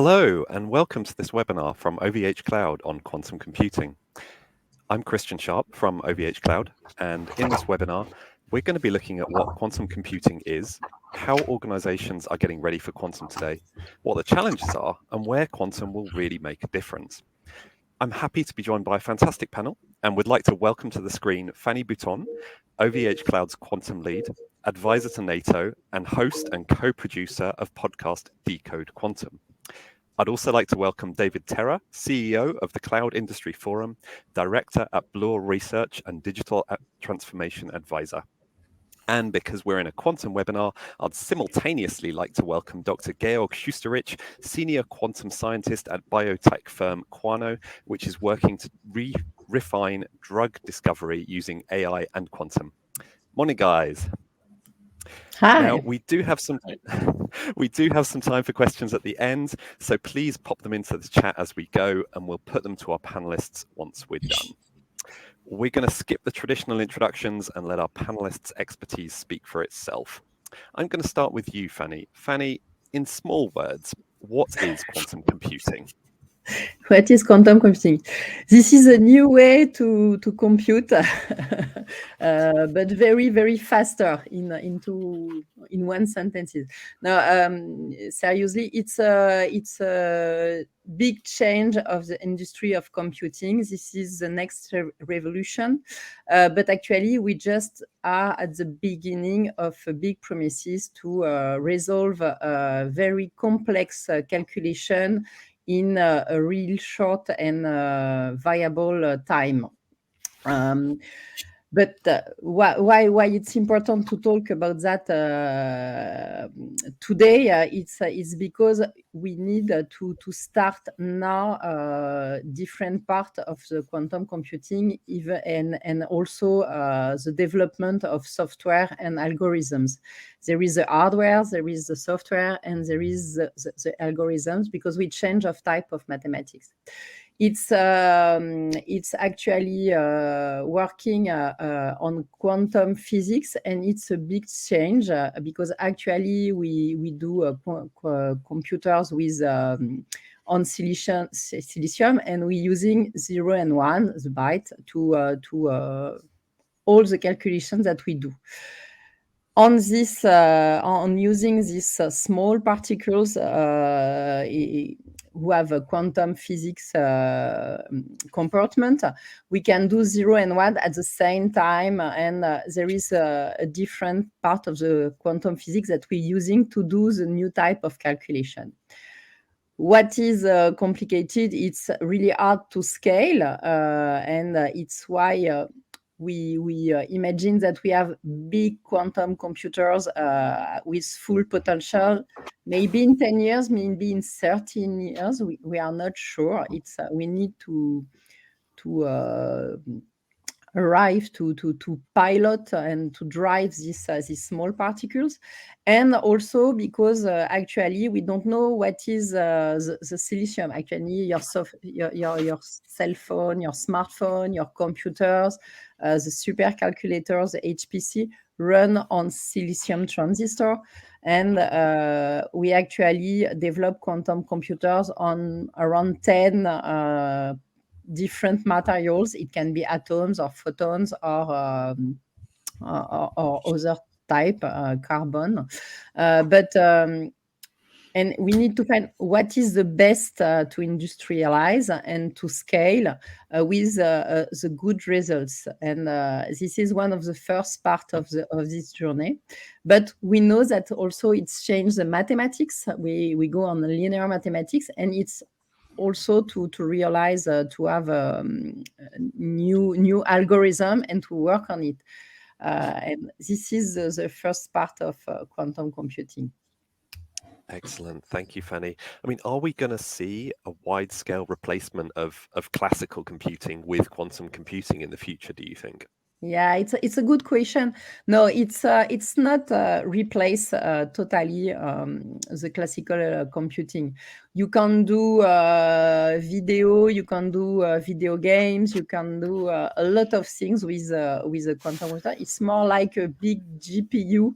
Hello, and welcome to this webinar from OVH Cloud on quantum computing. I'm Christian Sharp from OVH Cloud, and in this webinar, we're going to be looking at what quantum computing is, how organizations are getting ready for quantum today, what the challenges are, and where quantum will really make a difference. I'm happy to be joined by a fantastic panel, and would like to welcome to the screen Fanny Bouton, OVH Cloud's quantum lead, advisor to NATO, and host and co-producer of podcast Decode Quantum. I'd also like to welcome David Terra, CEO of the Cloud Industry Forum, Director at Bloor Research and Digital Transformation Advisor. And because we're in a quantum webinar, I'd simultaneously like to welcome Dr. Georg Schusterich, Senior Quantum Scientist at biotech firm Quano, which is working to refine drug discovery using AI and quantum. Morning, guys. Hi. Now, we do have some time for questions at the end, so please pop them into the chat as we go, and we'll put them to our panelists once we're done. We're going to skip the traditional introductions and let our panelists' expertise speak for itself. I'm going to start with you, Fanny. Fanny, in small words, what is quantum computing? What is quantum computing? This is a new way to compute, but very, very faster in one sentence. Now, seriously, it's a big change of the industry of computing. This is the next revolution, but actually, we just are at the beginning of a big promises to resolve a very complex calculation in a real short and viable time. But why it's important to talk about that today? It's because we need to start now different part of the quantum computing, even and also the development of software and algorithms. There is the hardware, there is the software, and there is the algorithms, because we change of type of mathematics. It's actually working on quantum physics, and it's a big change because actually we do computers with on silicium, and we're using 0 and 1, the byte, to all the calculations that we do. On this, on using these small particles who have a quantum physics compartment, we can do 0 and 1 at the same time, and there is a different part of the quantum physics that we're using to do the new type of calculation. What is complicated, it's really hard to scale, and it's why we imagine that we have big quantum computers with full potential, maybe in 10 years, maybe in 13 years. We are not sure. It's we need to arrive to pilot and to drive these small particles, and also because actually we don't know what is the silicium. Actually, your cell phone, your smartphone, your computers, the supercalculators, the HPC, run on silicium transistor, and we actually develop quantum computers on around 10 different materials. It can be atoms or photons or other type, carbon. And we need to find what is the best to industrialize and to scale with the good results. And this is one of the first part of this journey. But we know that also it's changed the mathematics. We go on the linear mathematics, and it's also to realize to have a new algorithm and to work on it. And this is the first part of quantum computing. Excellent. Thank you, Fanny. I mean, are we going to see a wide-scale replacement of classical computing with quantum computing in the future, do you think? Yeah, it's a good question. No, it's not replace totally the classical computing. You can do video, you can do video games, you can do a lot of things with a quantum computer. It's more like a big GPU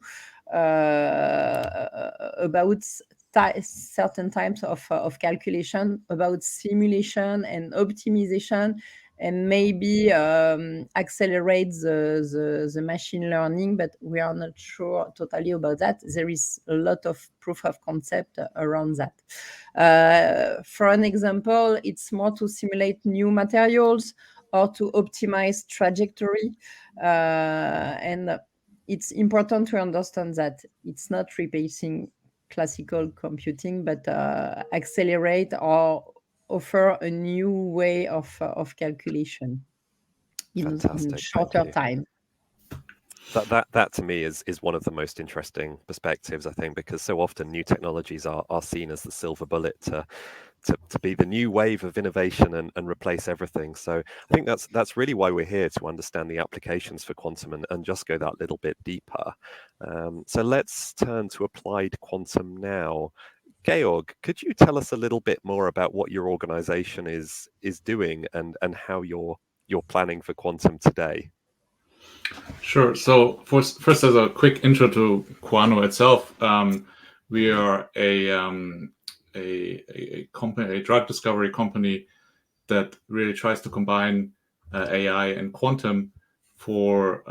about certain types of calculation about simulation and optimization, and maybe accelerate the machine learning, but we are not sure totally about that. There is a lot of proof of concept around that. For an example, it's more to simulate new materials or to optimize trajectory. And it's important to understand that it's not replacing classical computing, but accelerate or offer a new way of calculation in Fantastic. Thank shorter you. time. That to me is one of the most interesting perspectives, I think, because so often new technologies are seen as the silver bullet to be the new wave of innovation and replace everything. So I think that's really why we're here, to understand the applications for quantum and just go that little bit deeper. So let's turn to applied quantum now. Georg, could you tell us a little bit more about what your organization is doing and how you're planning for quantum today? Sure. So first, as a quick intro to Quano itself, we are a company, a drug discovery company that really tries to combine AI and quantum for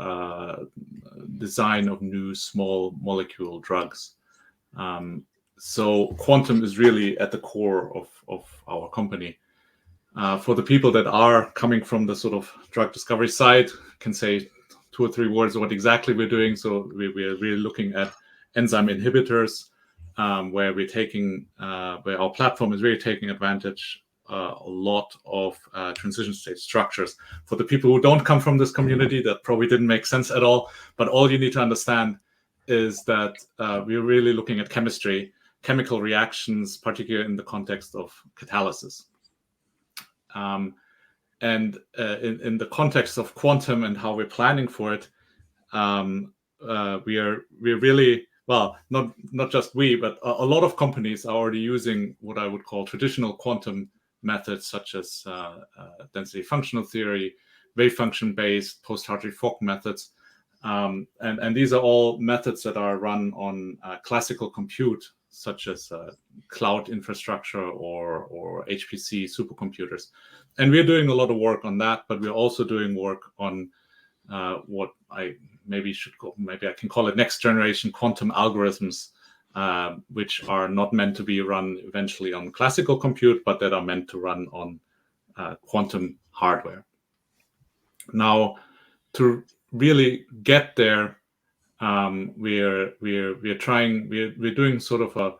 design of new small molecule drugs. So quantum is really at the core of our company. For the people that are coming from the sort of drug discovery side, can say 2 or 3 words of what exactly we're doing. So we're really looking at enzyme inhibitors, where where our platform is really taking advantage a lot of transition state structures. For the people who don't come from this community, that probably didn't make sense at all. But all you need to understand is that we're really looking at chemistry, chemical reactions, particularly in the context of catalysis. And in the context of quantum and how we're planning for it, we're really, well, not just we, but a lot of companies are already using what I would call traditional quantum methods, such as density functional theory, wave function based, post-Hartree-Fock methods. And these are all methods that are run on classical compute, such as cloud infrastructure or HPC supercomputers. And we're doing a lot of work on that, but we're also doing work on what I maybe I can call it next generation quantum algorithms, which are not meant to be run eventually on classical compute, but that are meant to run on quantum hardware. Now, to really get there, we're doing sort of a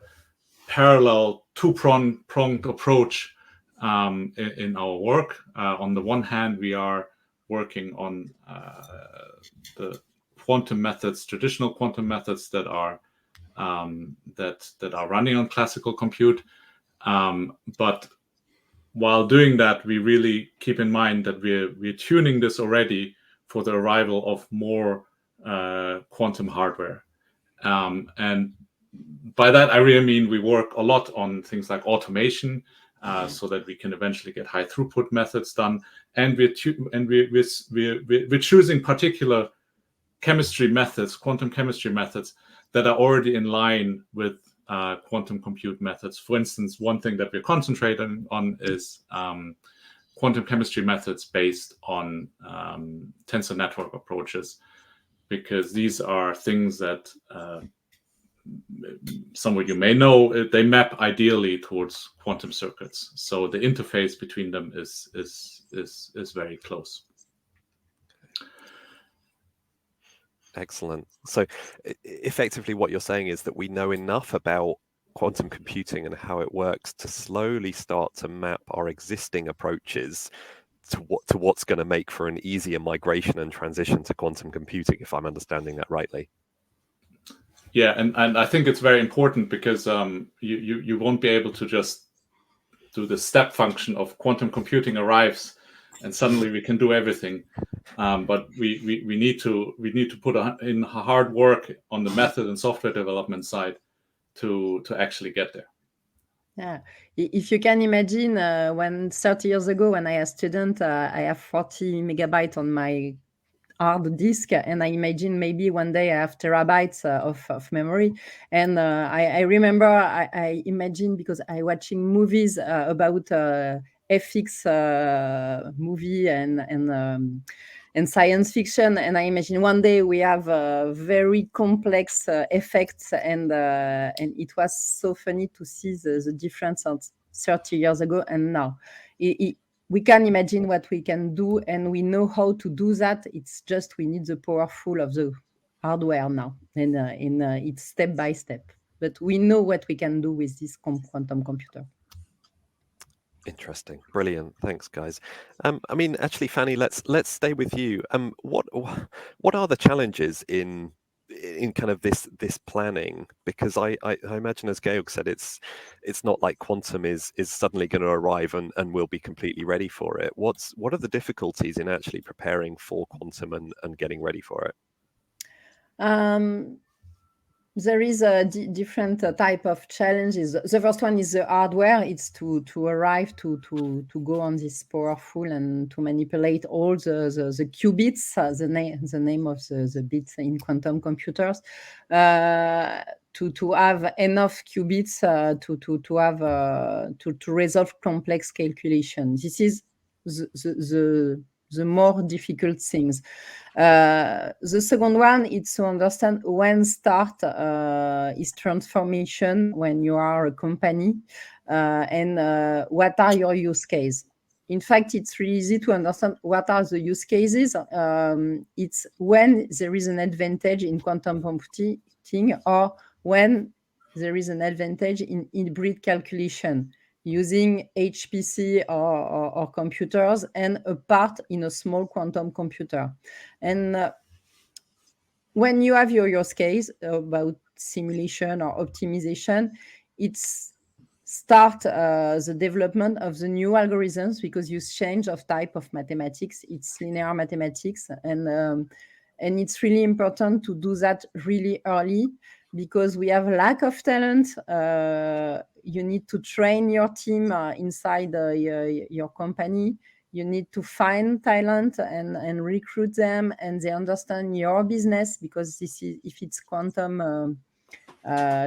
parallel two-pronged approach in our work. On the one hand, we are working on the quantum methods, traditional quantum methods that are running on classical compute. But while doing that, we really keep in mind that we're tuning this already for the arrival of more quantum hardware. And by that, I really mean we work a lot on things like automation, so that we can eventually get high throughput methods done. And we're choosing particular chemistry methods, quantum chemistry methods, that are already in line with quantum compute methods. For instance, one thing that we're concentrating on is quantum chemistry methods based on tensor network approaches, because these are things that some of you may know, they map ideally towards quantum circuits. So the interface between them is very close. Excellent. So effectively what you're saying is that we know enough about quantum computing and how it works to slowly start to map our existing approaches to what's going to make for an easier migration and transition to quantum computing, if I'm understanding that rightly. Yeah, and I think it's very important, because you won't be able to just do the step function of quantum computing arrives and suddenly we can do everything. But we need to put in hard work on the method and software development side to actually get there. Yeah, if you can imagine, when 30 years ago, when I was a student, I have 40 megabytes on my hard disk, and I imagine maybe one day I have terabytes of memory. And I remember I imagine, because I watching movies about FX movie and science fiction, and I imagine one day we have very complex effects, and it was so funny to see the difference of 30 years ago and now. We can imagine what we can do, and we know how to do that. It's just we need the powerful of the hardware now, and it's step by step. But we know what we can do with this quantum computer. Interesting, brilliant. Thanks, guys. I mean, actually, Fanny, let's stay with you. What are the challenges in kind of this planning? Because I imagine, as Georg said, it's not like quantum is suddenly going to arrive and we'll be completely ready for it. What are the difficulties in actually preparing for quantum and getting ready for it? There is a different type of challenges. The first one is the hardware. It's to arrive to go on this powerful and to manipulate all the qubits, the name of the bits in quantum computers, to have enough qubits to resolve complex calculation. This is the more difficult things. The second one is to understand when start is transformation when you are a company, and what are your use case. In fact, it's really easy to understand what are the use cases. It's when there is an advantage in quantum computing, or when there is an advantage in hybrid calculation, using HPC or computers and a part in a small quantum computer. And when you have your use case about simulation or optimization, it's start the development of the new algorithms, because you change of type of mathematics. It's linear mathematics, and it's really important to do that really early, because we have lack of talent. You need to train your team inside your company. You need to find talent and recruit them, and they understand your business, because this is, if it's quantum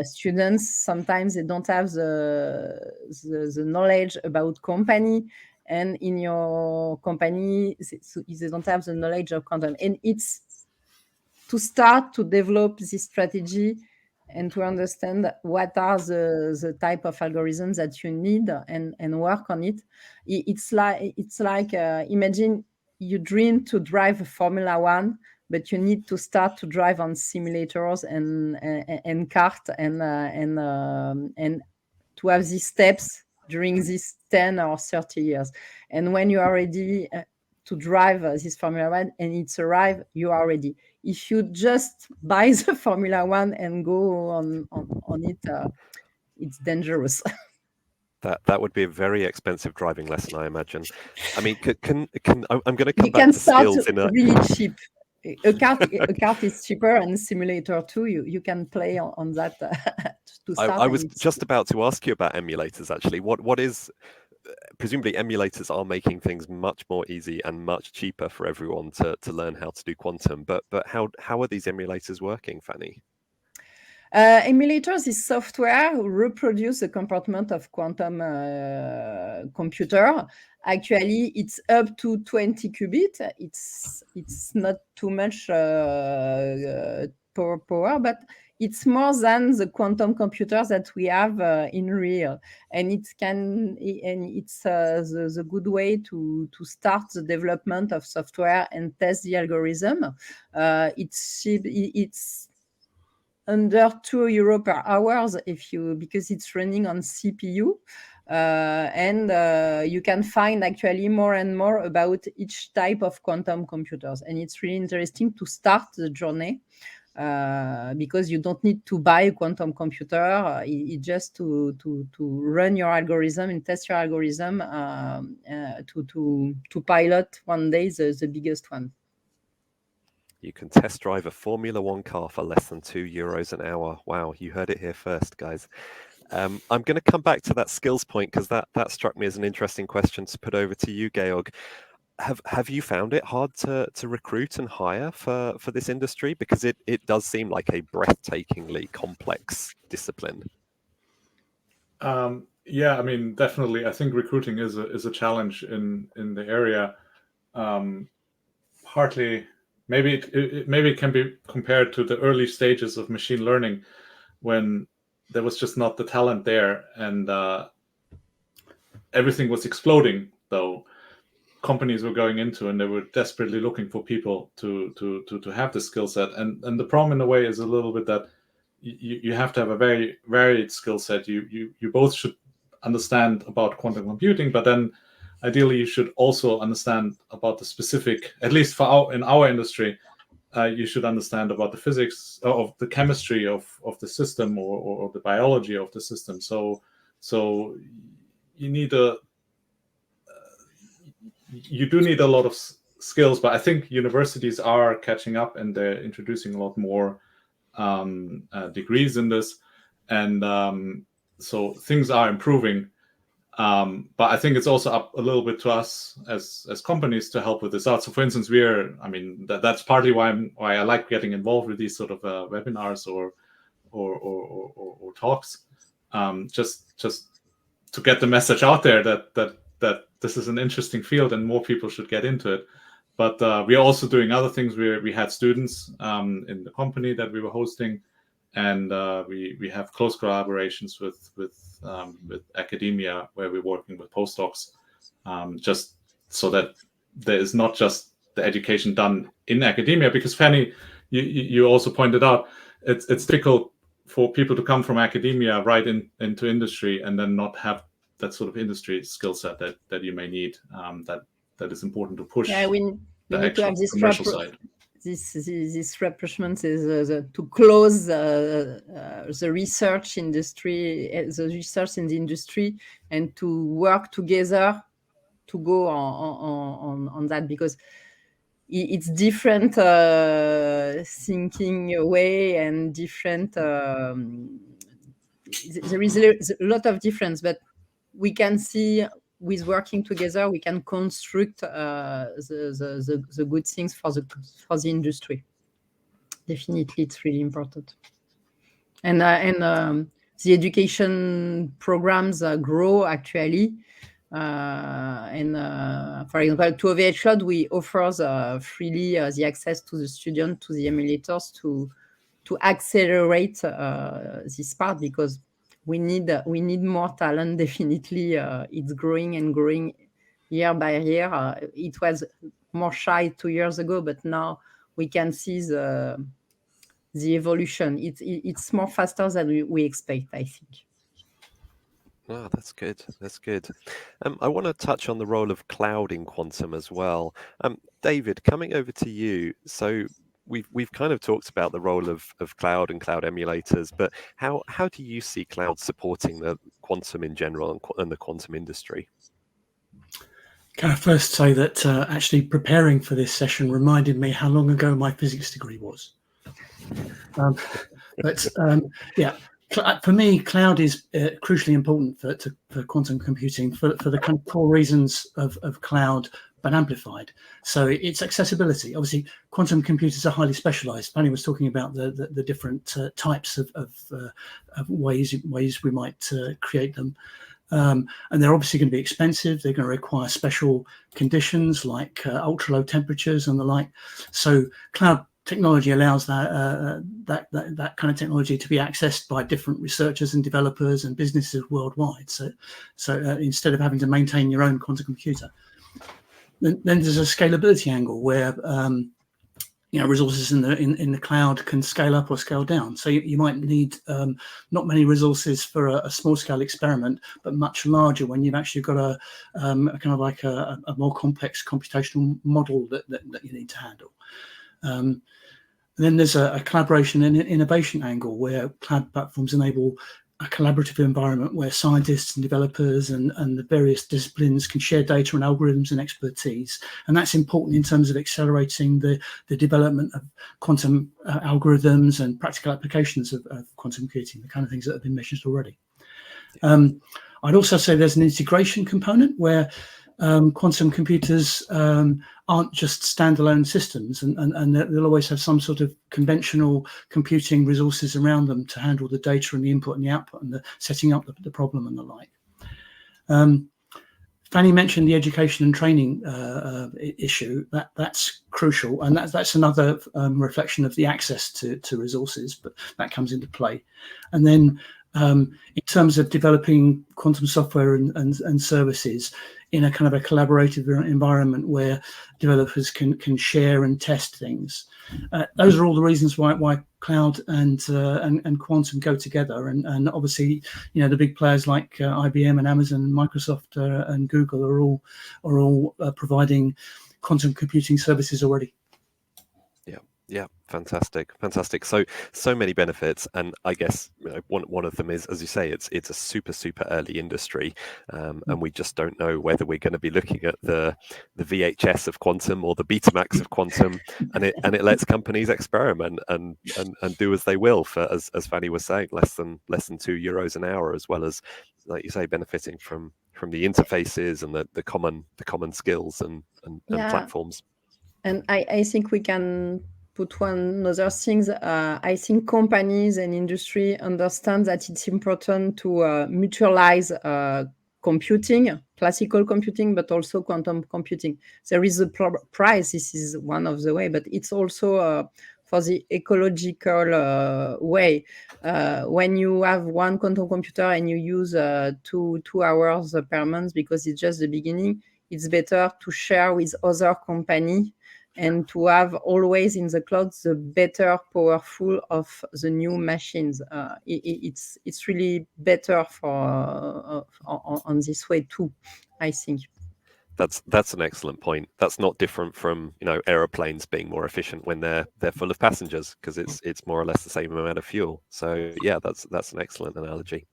students, sometimes they don't have the knowledge about company, and in your company they don't have the knowledge of quantum. And it's to start to develop this strategy and to understand what are the type of algorithms that you need, and work on it. It's like imagine you dream to drive a Formula One, but you need to start to drive on simulators and kart, and to have these steps during these 10 or 30 years. And when you are ready to drive this Formula One and it's arrived, you are ready. If you just buy the Formula One and go on it, it's dangerous. That would be a very expensive driving lesson, I imagine. I mean, I'm going to come You back can to start skills in a really cheap. A kart is cheaper, and simulator too. You can play on that to start. I was just about to ask you about emulators, actually. What is, presumably emulators are making things much more easy and much cheaper for everyone to learn how to do quantum. But how are these emulators working, Fanny? Emulators is software who reproduce the comportment of quantum computer. Actually, it's up to 20 qubits. It's not too much power, but it's more than the quantum computers that we have in real. And it's the good way to start the development of software and test the algorithm. It's under €2 per hour because it's running on CPU. And you can find actually more and more about each type of quantum computers. And it's really interesting to start the journey because you don't need to buy a quantum computer. It's just to run your algorithm and test your algorithm to pilot one day the biggest one. You can test drive a Formula One car for less than €2 an hour. Wow, you heard it here first, guys. I'm going to come back to that skills point because that struck me as an interesting question to put over to you, Georg. Have you found it hard to recruit and hire for this industry? Because it does seem like a breathtakingly complex discipline. Yeah, I mean, definitely. I think recruiting is a challenge in the area. Partly, maybe it can be compared to the early stages of machine learning, when there was just not the talent there, and everything was exploding. Though companies were going into, and they were desperately looking for people to have the skill set. And the problem in a way is a little bit that you have to have a very varied skill set. You both should understand about quantum computing, but then ideally you should also understand about the specific, at least for in our industry, you should understand about the physics of the chemistry of the system, or the biology of the system. So you need you do need a lot of skills, but I think universities are catching up, and they're introducing a lot more degrees in this, and so things are improving. But I think it's also up a little bit to us as companies to help with this out. So, for instance, that's partly why I like getting involved with these sort of webinars or talks, just to get the message out there that this is an interesting field and more people should get into it. But we are also doing other things. We had students in the company that we were hosting, and we have close collaborations with academia, where we're working with postdocs, just so that there is not just the education done in academia. Because Fanny, you also pointed out, it's difficult for people to come from academia right into industry and then not have that sort of industry skill set that you may need, that is important to push. Yeah, we need to have this commercial side. This rapprochement is to close the research industry, the research in the industry, and to work together to go on that, because it's different thinking way and different. There is a lot of difference, but we can see with working together, we can construct the good things for the industry. Definitely, it's really important. And the education programs grow actually. For example, to OVH Cloud, we offer freely the access to the student to the emulators to accelerate this part, because we need more talent. Definitely, it's growing and growing year by year. It was more shy 2 years ago, but now we can see the evolution. It's more faster than we expect, I think. Oh, that's good. That's good. I want to touch on the role of cloud in quantum as well. David, coming over to you. So we've kind of talked about the role of cloud and cloud emulators, but how do you see cloud supporting the quantum in general and the quantum industry? Can I first say that actually preparing for this session reminded me how long ago my physics degree was. Yeah. For me, cloud is crucially important for quantum computing for the kind of core reasons of cloud, but amplified. So it's accessibility. Obviously, quantum computers are highly specialized. Fanny was talking about the different types of ways we might create them. And they're obviously going to be expensive. They're going to require special conditions like ultra low temperatures and the like. So cloud technology allows that kind of technology to be accessed by different researchers and developers and businesses worldwide. So instead of having to maintain your own quantum computer, then there's a scalability angle where resources in the cloud can scale up or scale down. So you might need not many resources for a small scale experiment, but much larger when you've actually got a kind of like a more complex computational model that you need to handle. Then there's a collaboration and innovation angle where cloud platforms enable a collaborative environment where scientists and developers and the various disciplines can share data and algorithms and expertise. And that's important in terms of accelerating the development of quantum algorithms and practical applications of quantum computing, the kind of things that have been mentioned already. I'd also say there's an integration component where quantum computers aren't just standalone systems, and they'll always have some sort of conventional computing resources around them to handle the data and the input and the output and the setting up the problem and the like. Fanny mentioned the education and training issue. That's crucial, and that's another reflection of the access to resources, but that comes into play. And then in terms of developing quantum software and services in a kind of a collaborative environment where developers can share and test things, those are all the reasons why cloud and quantum go together. And obviously, the big players like IBM and Amazon and Microsoft and Google are all providing quantum computing services already. Yeah, fantastic. So many benefits, and I guess one of them is, as you say, it's a super early industry, and we just don't know whether we're going to be looking at the VHS of quantum or the Betamax of quantum, and it lets companies experiment and do as they will for, as Fanny was saying, less than €2 an hour, as well as, like you say, benefiting from the interfaces and the common skills and platforms. And I think we can put one other things. I think companies and industry understand that it's important to mutualize computing, classical computing, but also quantum computing. There is a price. This is one of the way, but it's also for the ecological way. When you have one quantum computer and you use 2 hours per month because it's just the beginning, it's better to share with other company and to have always in the cloud the better powerful of the new machines. It's really better for on this way too, I think. That's an excellent point. That's not different from aeroplanes being more efficient when they're full of passengers, because it's more or less the same amount of fuel. So yeah, that's an excellent analogy.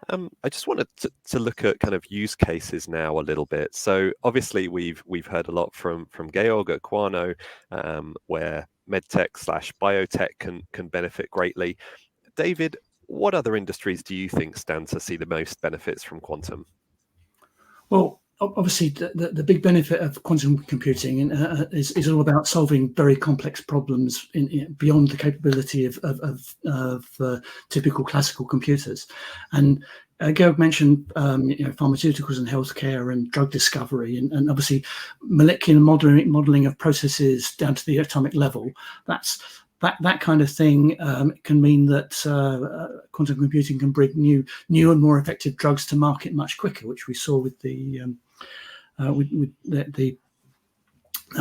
I just wanted to look at kind of use cases now a little bit. So obviously we've heard a lot from Georg at Quano, where medtech/biotech can benefit greatly. David, what other industries do you think stand to see the most benefits from quantum? Well, obviously, the big benefit of quantum computing is all about solving very complex problems beyond the capability of typical classical computers. And Georg mentioned pharmaceuticals and healthcare and drug discovery, and obviously molecular modeling of processes down to the atomic level. That kind of thing can mean that quantum computing can bring new and more effective drugs to market much quicker, which we saw with the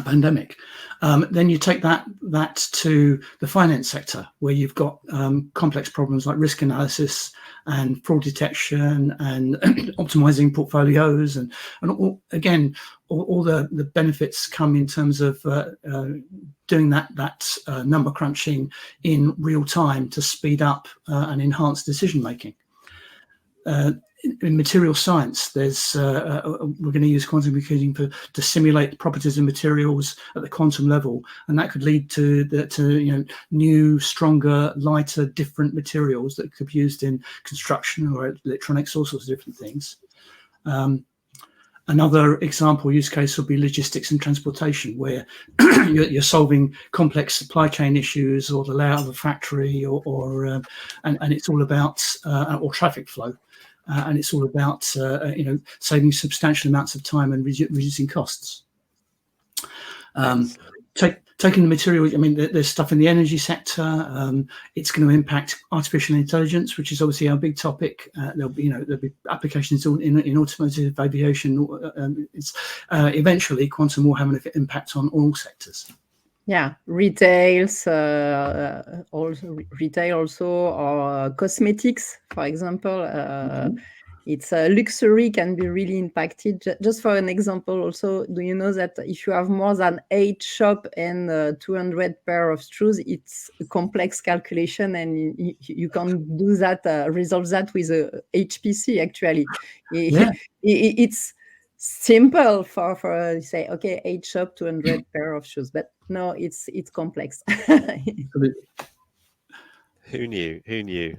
pandemic. Then you take that to the finance sector, where you've got complex problems like risk analysis and fraud detection and optimizing portfolios, and all the benefits come in terms of doing that number crunching in real time to speed up and enhance decision making. In material science, there's we're going to use quantum computing to simulate the properties of materials at the quantum level, and that could lead to new, stronger, lighter, different materials that could be used in construction or electronics, all sorts of different things. Another example use case would be logistics and transportation, where you're solving complex supply chain issues or the layout of a factory, and it's all about or traffic flow. And it's all about saving substantial amounts of time and reducing costs. Taking the material, I mean, there's stuff in the energy sector. It's going to impact artificial intelligence, which is obviously our big topic. There'll be applications in automotive, aviation. Eventually, quantum will have an impact on all sectors. Yeah, retail also, or cosmetics, for example. It's luxury can be really impacted. Just for an example, also, do you know that if you have more than 8 shops and 200 pair of shoes, it's a complex calculation, and you can do that, resolve that with a HPC. Actually, it's simple for say, okay, 8 shop, 200 pair of shoes, but no, it's complex. Who knew? Who knew?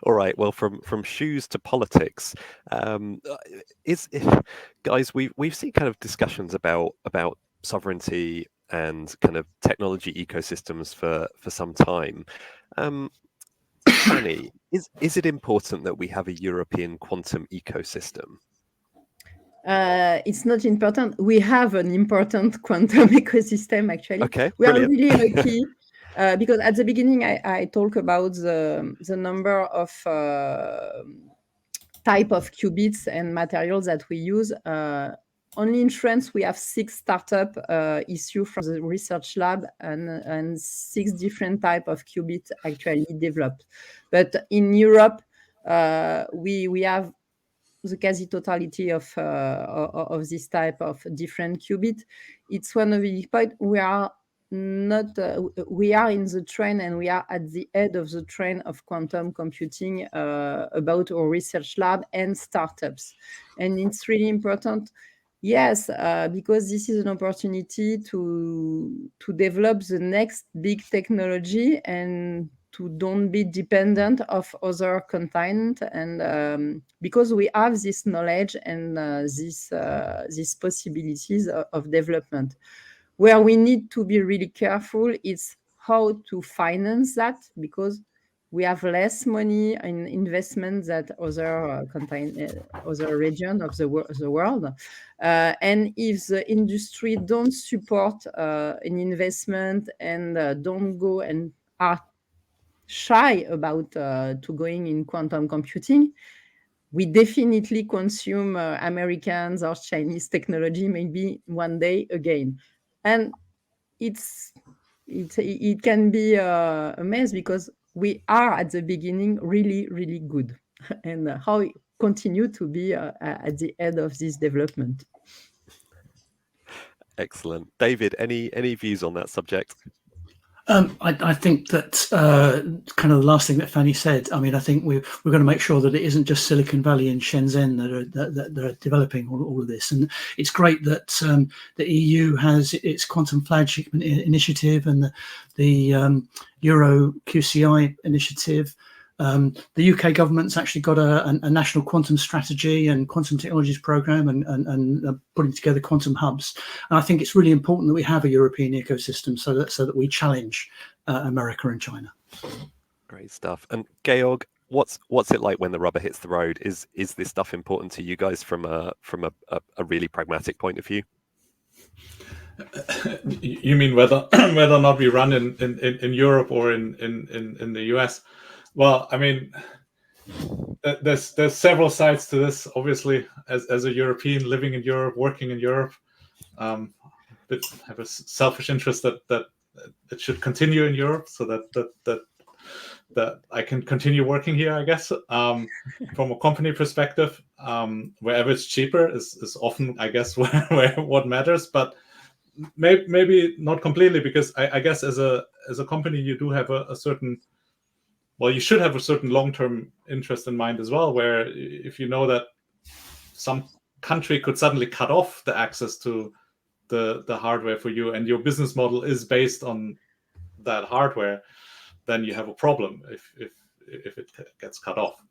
All right. Well, from shoes to politics, guys, we've seen kind of discussions about sovereignty and kind of technology ecosystems for some time. Fanny, is it important that we have a European quantum ecosystem? It's not important. We have an important quantum ecosystem, actually. Okay, we brilliant. are really lucky because at the beginning, I talk about the number of type of qubits and materials that we use. Only in France, we have 6 startup issued from the research lab and 6 different type of qubits actually developed. But in Europe, we have the quasi totality of this type of different qubit. It's one of the points we are not. We are in the train, and we are at the head of the train of quantum computing about our research lab and startups, and it's really important. Yes, because this is an opportunity to develop the next big technology and to don't be dependent of other content, and because we have this knowledge and these possibilities of development. Where we need to be really careful is how to finance that, because we have less money in investment than other other region of the world. And if the industry don't support an investment and don't go and are shy about to going in quantum computing, we definitely consume Americans or Chinese technology maybe one day again. And it can be a mess because we are at the beginning really, really good. And how continue to be at the head of this development. Excellent. David, any views on that subject? I think that kind of the last thing that Fanny said. I mean, I think we're going to make sure that it isn't just Silicon Valley and Shenzhen that are developing all of this. And it's great that the EU has its quantum flagship initiative and the Euro QCI initiative. The UK government's actually got a national quantum strategy and quantum technologies program and putting together quantum hubs. And I think it's really important that we have a European ecosystem so that we challenge America and China. Great stuff. And Georg, what's it like when the rubber hits the road? Is this stuff important to you guys from a really pragmatic point of view? You mean whether or not we run in Europe or in the US? Well, I mean, there's several sides to this. Obviously, as a European living in Europe, working in Europe, but have a selfish interest that it should continue in Europe, so that I can continue working here, I guess. From a company perspective, wherever it's cheaper is often, I guess, where what matters. But maybe not completely, because I guess as a company you do have a certain. Well, you should have a certain long-term interest in mind as well, where if you know that some country could suddenly cut off the access to the hardware for you, and your business model is based on that hardware, then you have a problem if it gets cut off.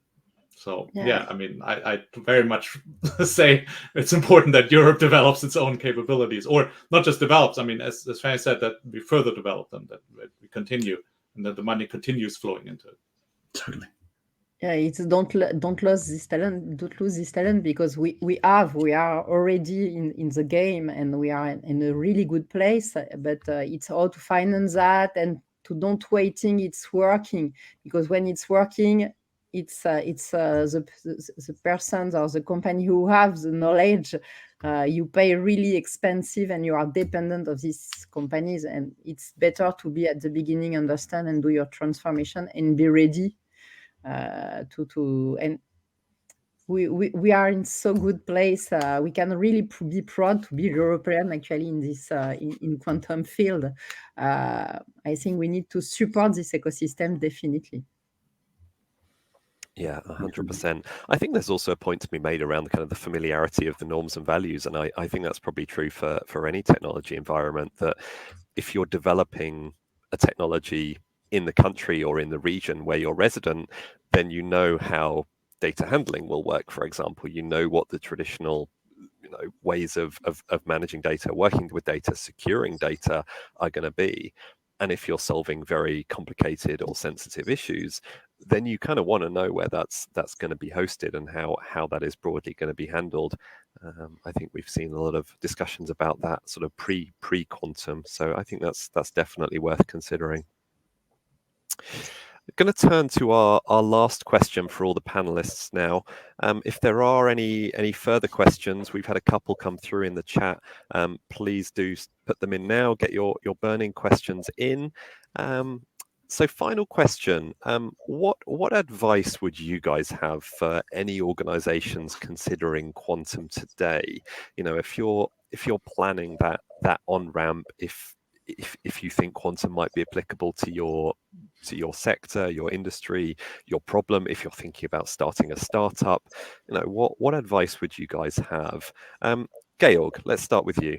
So yeah, I mean, I very much say it's important that Europe develops its own capabilities, or not just develops. I mean, as Fanny said, that we further develop them, that we continue, and that the money continues flowing into it. Totally. Yeah, it's don't lose this talent. Don't lose this talent, because we are already in the game, and we are in a really good place. But it's how to finance that and to don't waiting it's working, because when it's working, it's the persons or the company who have the knowledge. You pay really expensive, and you are dependent of these companies. And it's better to be at the beginning, understand and do your transformation, and be ready and we are in so good place. We can really be proud to be European actually in this in quantum field. I think we need to support this ecosystem definitely. Yeah, 100%. I think there's also a point to be made around the kind of the familiarity of the norms and values, and I think that's probably true for any technology environment, that if you're developing a technology in the country or in the region where you're resident, then you know how data handling will work. For example, you know what the traditional ways of managing data, working with data, securing data are going to be. And if you're solving very complicated or sensitive issues, then you kind of want to know where that's going to be hosted and how that is broadly going to be handled. I think we've seen a lot of discussions about that sort of pre-quantum. So I think that's definitely worth considering. I'm going to turn to our last question for all the panelists now. If there are any further questions, we've had a couple come through in the chat. Please do put them in now. Get your burning questions in. So final question, what advice would you guys have for any organizations considering quantum today? If you're planning that on-ramp, if you think quantum might be applicable to your sector, your industry, your problem, if you're thinking about starting a startup, what advice would you guys have? Georg, let's start with you.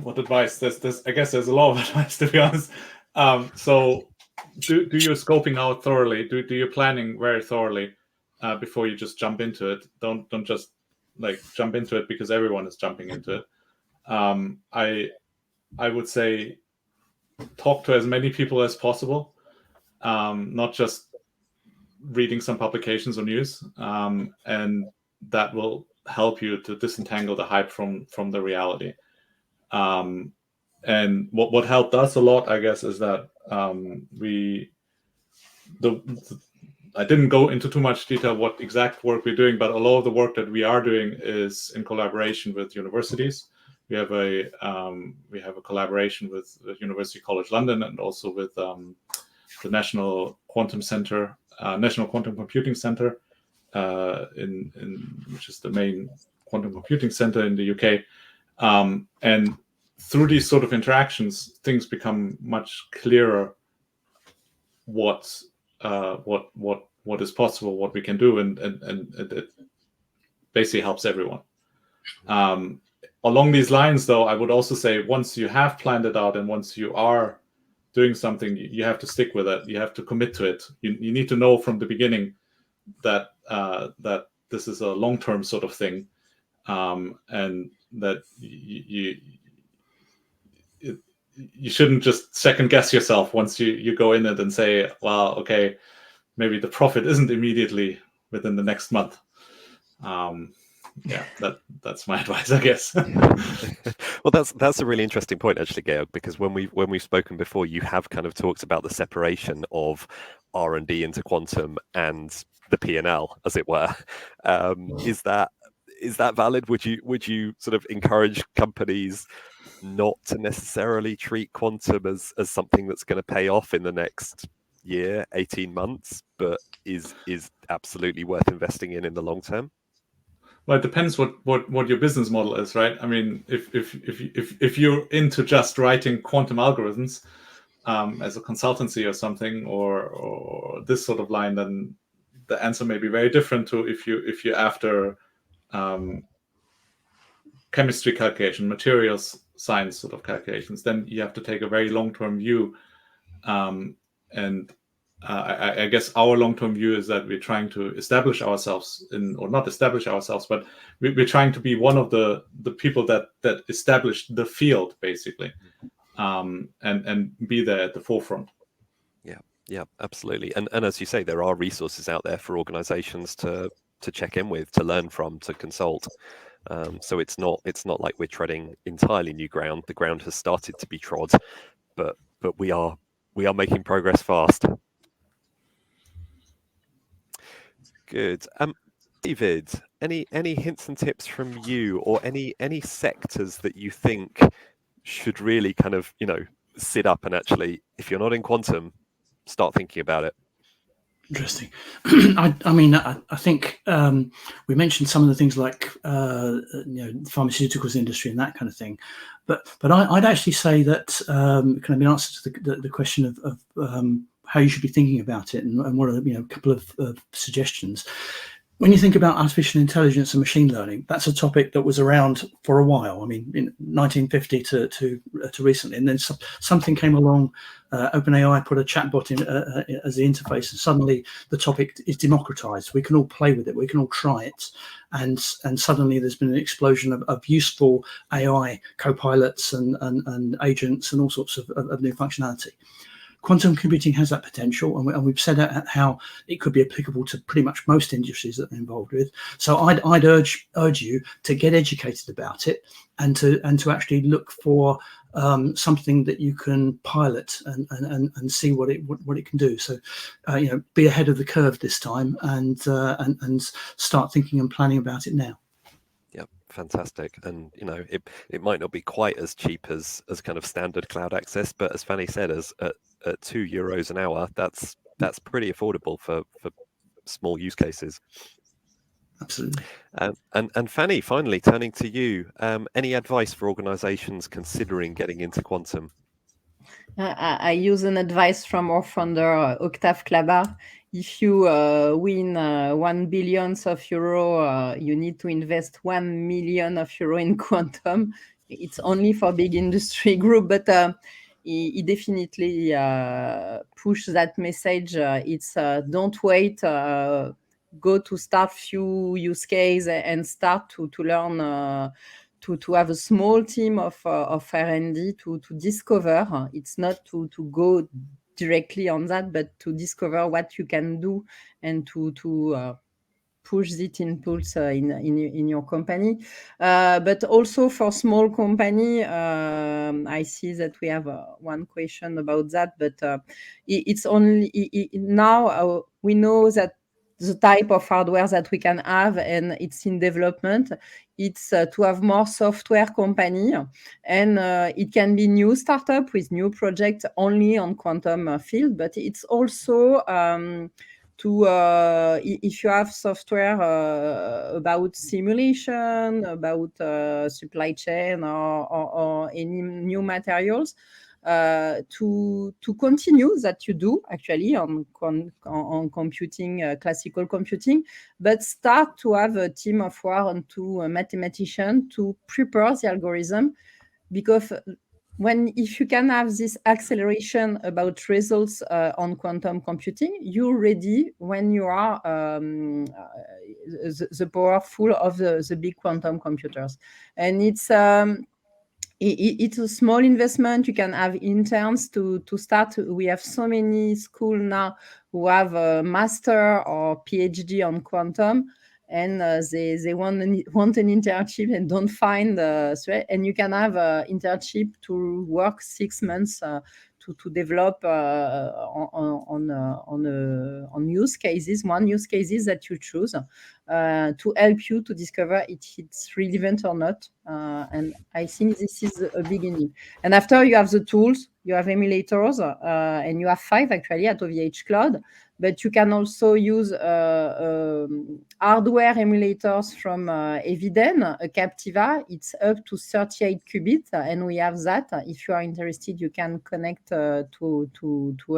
What advice? There's I guess there's a lot of advice, to be honest. So do your scoping out thoroughly. Do your planning very thoroughly before you just jump into it. Don't just jump into it because everyone is jumping into it. I would say talk to as many people as possible, not just reading some publications or news, and that will help you to disentangle the hype from the reality. And what helped us a lot, I guess, is that I didn't go into too much detail what exact work we're doing, but a lot of the work that we are doing is in collaboration with universities. We have a collaboration with University College London and also with the National Quantum Center, National Quantum Computing Center, which is the main quantum computing center in the UK. And through these sort of interactions, things become much clearer what is possible, what we can do, and it basically helps everyone. Along these lines, though, I would also say once you have planned it out and once you are doing something, you have to stick with it. You have to commit to it. You need to know from the beginning that that this is a long-term sort of thing, and that you shouldn't just second guess yourself once you go in it and say, well, okay, maybe the profit isn't immediately within the next month. Yeah, that's my advice, I guess. Well, that's a really interesting point, actually, Georg, because when we've spoken before, you have kind of talked about the separation of R&D into quantum and the P&L, as it were. Is that valid? Would you sort of encourage companies not to necessarily treat quantum as something that's going to pay off in the next year, 18 months, but is absolutely worth investing in the long term? Well, it depends what your business model is, right? I mean, if you're into just writing quantum algorithms as a consultancy or something, or this sort of line, then the answer may be very different to if you're after chemistry calculation, materials science sort of calculations. Then you have to take a very long-term view, and I guess our long-term view is that we're trying to establish ourselves or not establish ourselves, but we're trying to be one of the people that established the field, basically, and be there at the forefront. Yeah, absolutely. And as you say, there are resources out there for organizations to check in with, to learn from, to consult. So it's not like we're treading entirely new ground. The ground has started to be trod, but we are making progress fast. Good. David, any hints and tips from you, or any sectors that you think should really kind of sit up and actually, if you're not in quantum, start thinking about it? Interesting. I mean, I think we mentioned some of the things like the pharmaceuticals industry and that kind of thing, but I'd actually say that kind of in answer to the question of how you should be thinking about it and what are a couple of suggestions. When you think about artificial intelligence and machine learning, that's a topic that was around for a while. I mean, in 1950 to recently, and then something came along. OpenAI put a chatbot in as the interface, and suddenly the topic is democratized. We can all play with it. We can all try it, and suddenly there's been an explosion of useful AI co-pilots and agents and all sorts of new functionality. Quantum computing has that potential, and we've said how it could be applicable to pretty much most industries that they're involved with. So I'd urge you to get educated about it and to actually look for something that you can pilot and see what it can do. So be ahead of the curve this time and start thinking and planning about it now. Yep, fantastic. And it might not be quite as cheap as kind of standard cloud access, but as Fanny said, at €2 an hour, that's pretty affordable for small use cases. Absolutely. And Fanny, finally turning to you, any advice for organizations considering getting into quantum? I use an advice from our founder, Octave Klabar. If you win 1 billion euro, you need to invest 1 million euro in quantum. It's only for big industry group, but he definitely pushed that message. It's don't wait, go to start few use case and start to learn. To have a small team of R&D to discover. It's not to go directly on that, but to discover what you can do and to push that impulse in your company. But also for small company, I see that we have one question about that, but it's only now we know that the type of hardware that we can have, and it's in development. It's to have more software company, and it can be new startup with new project only on quantum field, but it's also if you have software about simulation, about supply chain or any new materials, to continue that you do actually on computing, classical computing, but start to have a team of one and two mathematicians to prepare the algorithm, because if you can have this acceleration about results on quantum computing, you're ready when you are the powerful of the big quantum computers. And it's a small investment. You can have interns to start. We have so many schools now who have a master or PhD on quantum, and they want an internship and don't find and you can have an internship to work 6 months to develop on use cases, one use cases that you choose to help you to discover if it's relevant or not. And I think this is a beginning. And after you have the tools, you have emulators, and you have 5 actually at OVH Cloud. But you can also use hardware emulators from Eviden, Captiva. It's up to 38 qubits, and we have that. If you are interested, you can connect to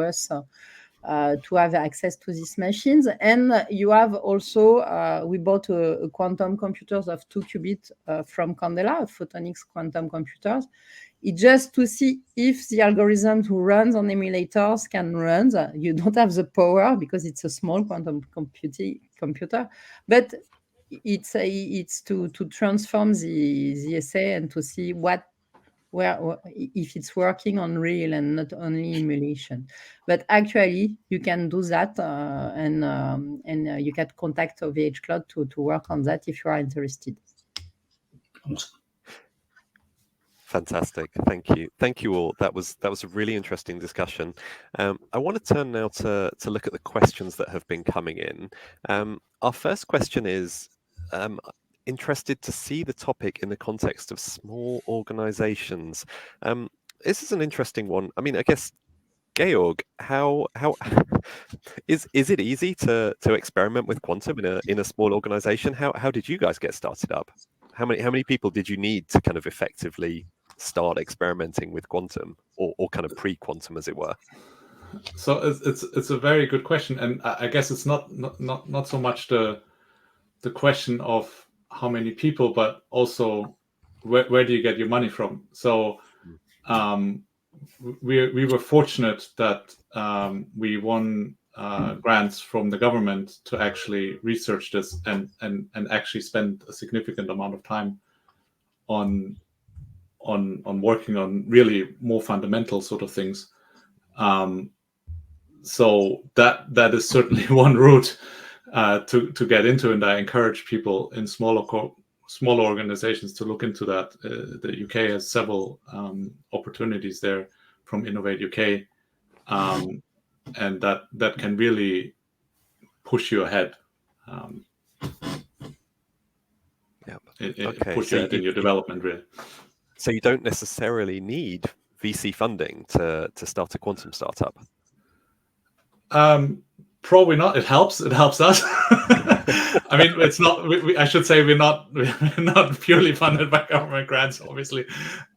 us to have access to these machines. And you have also, we bought a quantum computers of 2 qubits from Candela, photonics quantum computers. It's just to see if the algorithm to run on emulators can run. You don't have the power because it's a small quantum computer, but it's to transform the essay and to see if it's working on real and not only emulation. But actually, you can do that, and you can contact OVH Cloud to work on that if you are interested. Awesome. Fantastic. Thank you all. That was a really interesting discussion. I want to turn now to look at the questions that have been coming in. Our first question is, interested to see the topic in the context of small organizations. This is an interesting one. I mean, I guess, Georg, how is it easy to experiment with quantum in a small organization? How did you guys get started up? How many people did you need to kind of effectively start experimenting with quantum, or kind of pre-quantum, as it were? So it's a very good question, and I guess it's not so much the the question of how many people, but also where do you get your money from? So we were fortunate that we won grants from the government to actually research this and actually spend a significant amount of time on working on really more fundamental sort of things. So that is certainly one route to get into, and I encourage people in smaller organizations to look into that. The UK has several opportunities there from Innovate UK, and that can really push you ahead. Push you ahead in your development, really. So you don't necessarily need VC funding to start a quantum startup. Probably not. It helps. It helps us. I mean, it's not. I should say we're not purely funded by government grants, obviously.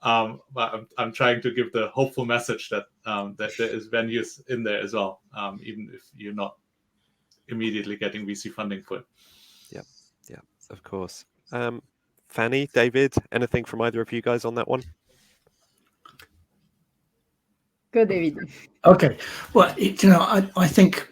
But I'm trying to give the hopeful message that that there is venues in there as well, even if you're not immediately getting VC funding for it. Yeah, of course. Fanny, David, anything from either of you guys on that one? Go, David. Okay. Well, I think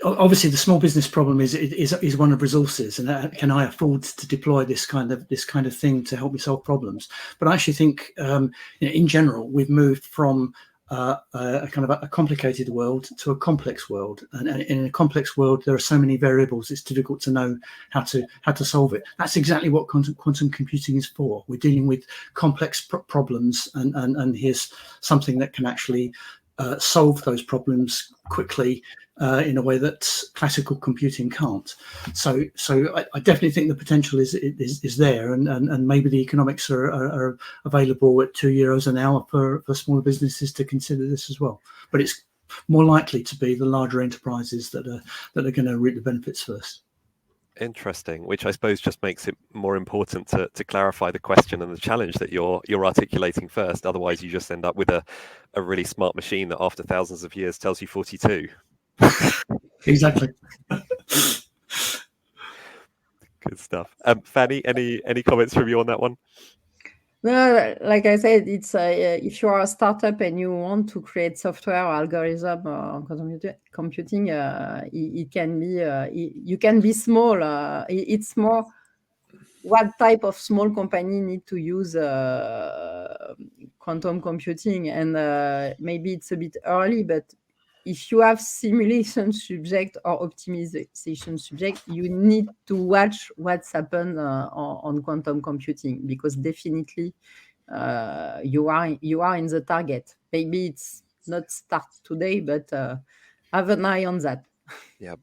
obviously the small business problem is one of resources, and can I afford to deploy this kind of thing to help me solve problems? But I actually think in general we've moved from a kind of a complicated world to a complex world, and in a complex world there are so many variables it's difficult to know how to solve it. That's exactly what quantum computing is for. We're dealing with complex problems, and here's something that can actually solve those problems quickly in a way that classical computing can't. So I definitely think the potential is there, and maybe the economics are available at €2 an hour for smaller businesses to consider this as well. But it's more likely to be the larger enterprises that are going to reap the benefits first. Interesting, which I suppose just makes it more important to clarify the question and the challenge that you're articulating first. Otherwise, you just end up with a really smart machine that after thousands of years tells you 42. Exactly. Good stuff. Fanny, any comments from you on that one? No, like I said, it's if you are a startup and you want to create software or algorithm or quantum computing, it can be you can be small. It's more what type of small company need to use quantum computing, and maybe it's a bit early, but if you have simulation subject or optimization subject, you need to watch what's happened on quantum computing, because definitely you are in the target. Maybe it's not start today, but have an eye on that. Yeah.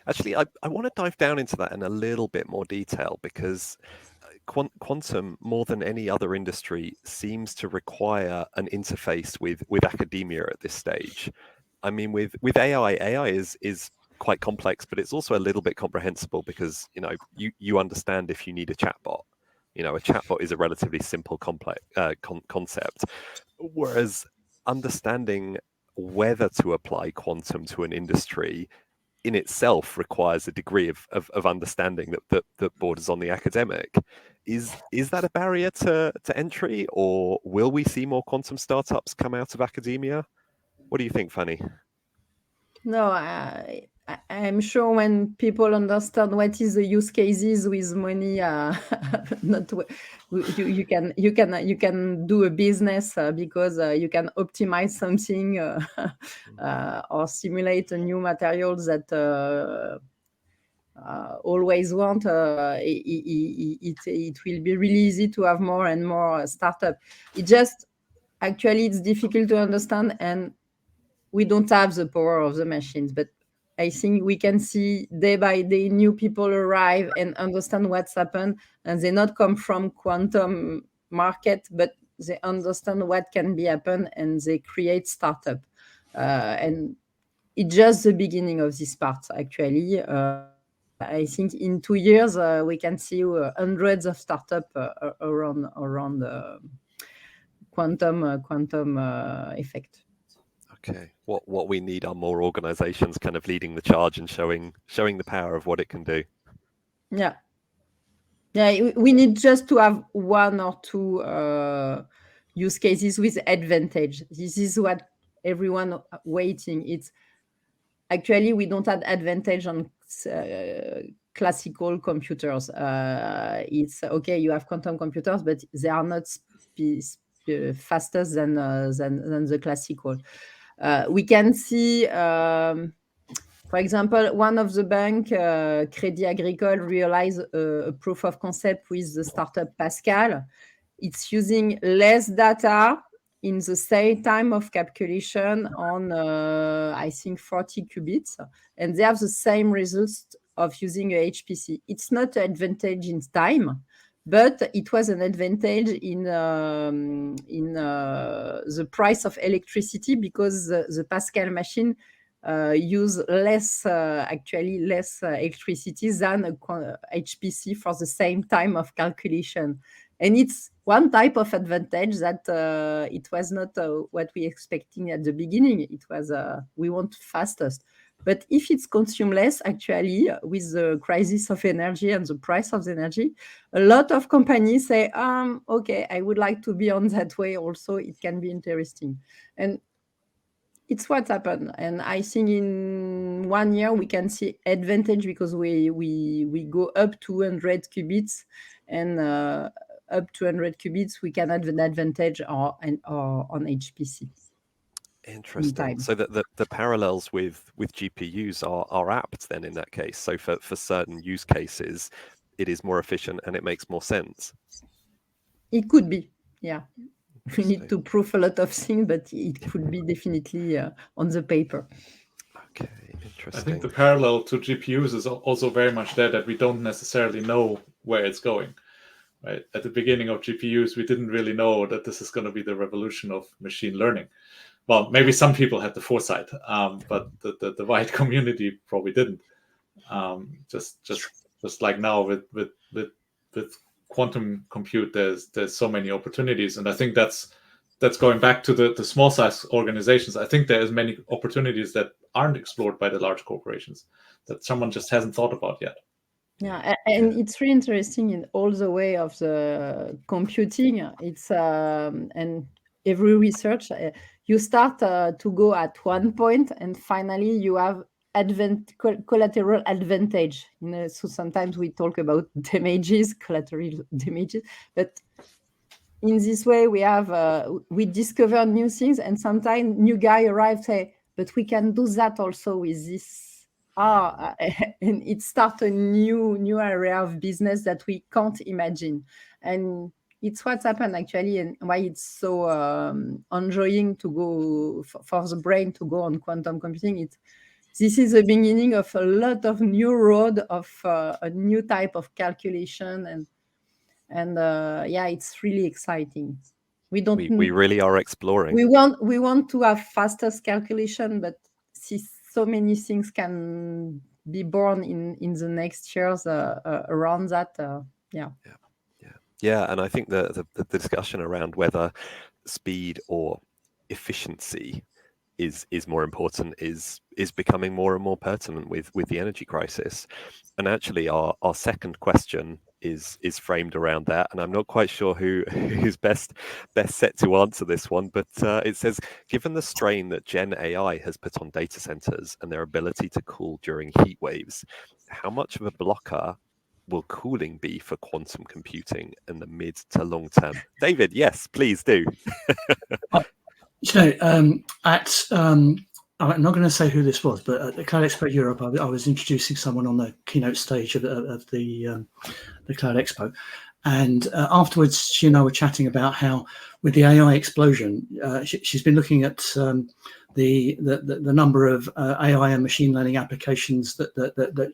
Actually, I want to dive down into that in a little bit more detail, because quantum, more than any other industry, seems to require an interface with academia at this stage. I mean, with AI is quite complex, but it's also a little bit comprehensible, because you understand if you need a chatbot. A chatbot is a relatively simple complex concept, whereas understanding whether to apply quantum to an industry in itself requires a degree of understanding that borders on the academic. Is that a barrier to entry, or will we see more quantum startups come out of academia? What do you think, Fanny? No, I'm sure when people understand what is the use cases with money, not you can do a business because you can optimize something or simulate a new materials that always want. It will be really easy to have more and more startup. It's difficult to understand, and we don't have the power of the machines, but I think we can see day by day new people arrive and understand what's happened, and they not come from quantum market, but they understand what can be happen, and they create startup. And it's just the beginning of this part, actually. I think in 2 years we can see hundreds of startups around quantum effect. Okay. What we need are more organizations kind of leading the charge and showing the power of what it can do. Yeah. Yeah, we need just to have one or two use cases with advantage. This is what everyone waiting. It's actually we don't have advantage on classical computers. It's okay, you have quantum computers, but they are not faster than the classical. We can see. For example, one of the bank, Crédit Agricole, realized a proof of concept with the startup Pascal. It's using less data in the same time of calculation on, I think, 40 qubits, and they have the same results of using a HPC. It's not an advantage in time, but it was an advantage in the price of electricity, because the Pascal machine use less electricity than a HPC for the same time of calculation. And it's one type of advantage that it was not what we expecting at the beginning. It was we want fastest. But if it's consume less, actually, with the crisis of energy and the price of the energy, a lot of companies say, okay, I would like to be on that way also. It can be interesting. And it's what happened. And I think in 1 year we can see advantage, because we go up to 100 qubits, and up to 100 qubits we can have an advantage or on HPC. Interesting. So that the parallels with GPUs are apt then in that case. So for certain use cases, it is more efficient and it makes more sense. It could be, yeah. We need to prove a lot of things, but it could be definitely on the paper. Okay, interesting. I think the parallel to GPUs is also very much there, that we don't necessarily know where it's going. Right? At the beginning of GPUs, we didn't really know that this is going to be the revolution of machine learning. Well, maybe some people had the foresight, but the wide community probably didn't. Just like now with quantum compute, there's so many opportunities, and I think that's going back to the small size organizations. I think there's many opportunities that aren't explored by the large corporations, that someone just hasn't thought about yet. Yeah, and it's really interesting in all the way of the computing. It's and every research, you start to go at one point, and finally you have collateral advantage. So sometimes we talk about damages, collateral damages, but in this way we discover new things, and sometimes new guy arrives, say, but we can do that also with this. And it starts a new area of business that we can't imagine. And it's what's happened actually, and why it's so enjoying to go for the brain to go on quantum computing. This is the beginning of a lot of new road of a new type of calculation, and yeah, it's really exciting. We really are exploring. We want to have fastest calculation, but see, so many things can be born in the next years around that. Yeah, and I think the discussion around whether speed or efficiency is more important is becoming more and more pertinent with the energy crisis. And actually our second question is framed around that, and I'm not quite sure who's best set to answer this one, but it says, given the strain that Gen AI has put on data centers and their ability to cool during heat waves, how much of a blocker will cooling be for quantum computing in the mid to long term? David, yes, please do. I'm not going to say who this was, but at the Cloud Expo Europe, I was introducing someone on the keynote stage of the Cloud Expo, and afterwards, she and I were chatting about how, with the AI explosion, she's been looking at the number of AI and machine learning applications that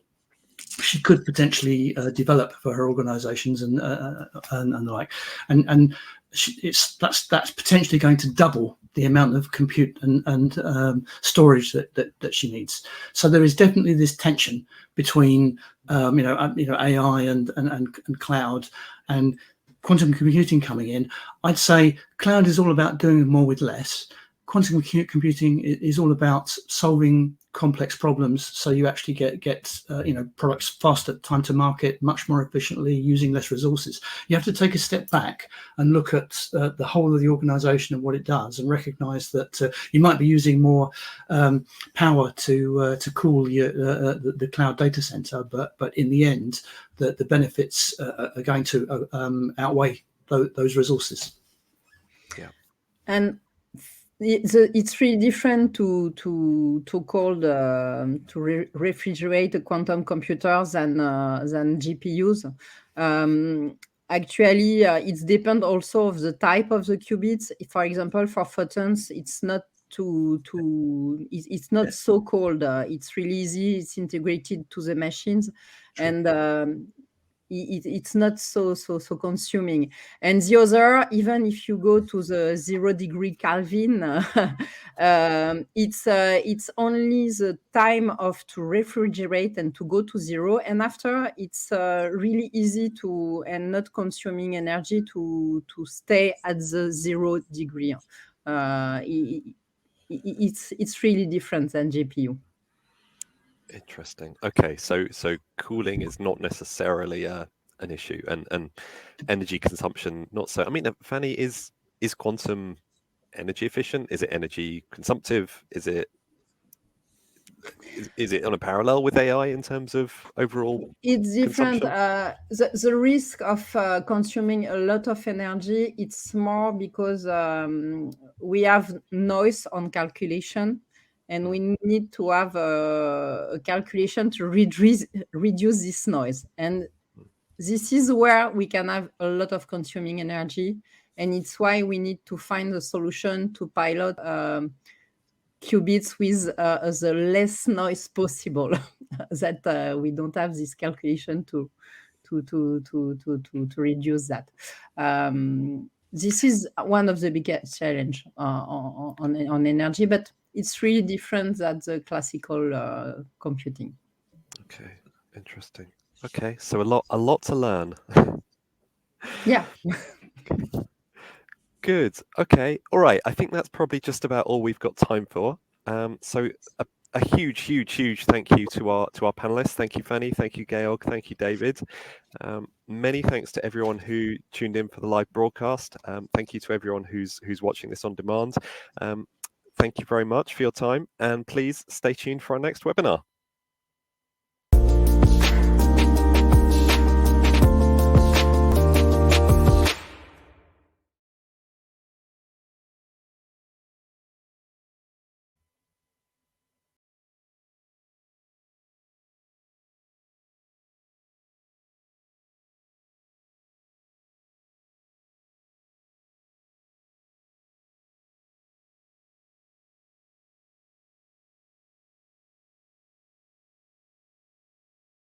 she could potentially develop for her organizations and the like, and that's potentially going to double the amount of compute and storage that she needs. So there is definitely this tension between AI and cloud and quantum computing coming in. I'd say cloud is all about doing more with less. quantum computing is all about solving complex problems, so you actually get products faster, time to market, much more efficiently, using less resources. You have to take a step back and look at the whole of the organization and what it does, and recognize that you might be using more power to cool the cloud data center, but in the end the benefits are going to outweigh those resources. Yeah. And it's really different to refrigerate the quantum computers than GPUs. Actually, it depends also of the type of the qubits. For example, for photons, it's not it's not so cold. It's really easy. It's integrated to the machines, Sure. and it's not so consuming. And the other, even if you go to the 0 degree Kelvin, it's only the time of to refrigerate and to go to zero, and after it's really easy to, and not consuming energy, to stay at the 0 degree. It's really different than GPU. Interesting. Okay, so cooling is not necessarily an issue, and energy consumption not so. I mean, Fanny, is quantum energy efficient? Is it energy consumptive? Is it on a parallel with AI in terms of overall? It's different. The risk of consuming a lot of energy, it's more because we have noise on calculation, and we need to have a calculation to reduce this noise. And this is where we can have a lot of consuming energy, and it's why we need to find a solution to pilot qubits with the less noise possible, that we don't have this calculation to reduce that. This is one of the biggest challenge on energy, but it's really different than the classical computing. Okay, interesting. Okay, so a lot to learn. Yeah. Good. Okay. All right. I think that's probably just about all we've got time for. So a huge thank you to our panelists. Thank you, Fanny. Thank you, Georg. Thank you, David. Many thanks to everyone who tuned in for the live broadcast. Thank you to everyone who's watching this on demand. Thank you very much for your time, and please stay tuned for our next webinar.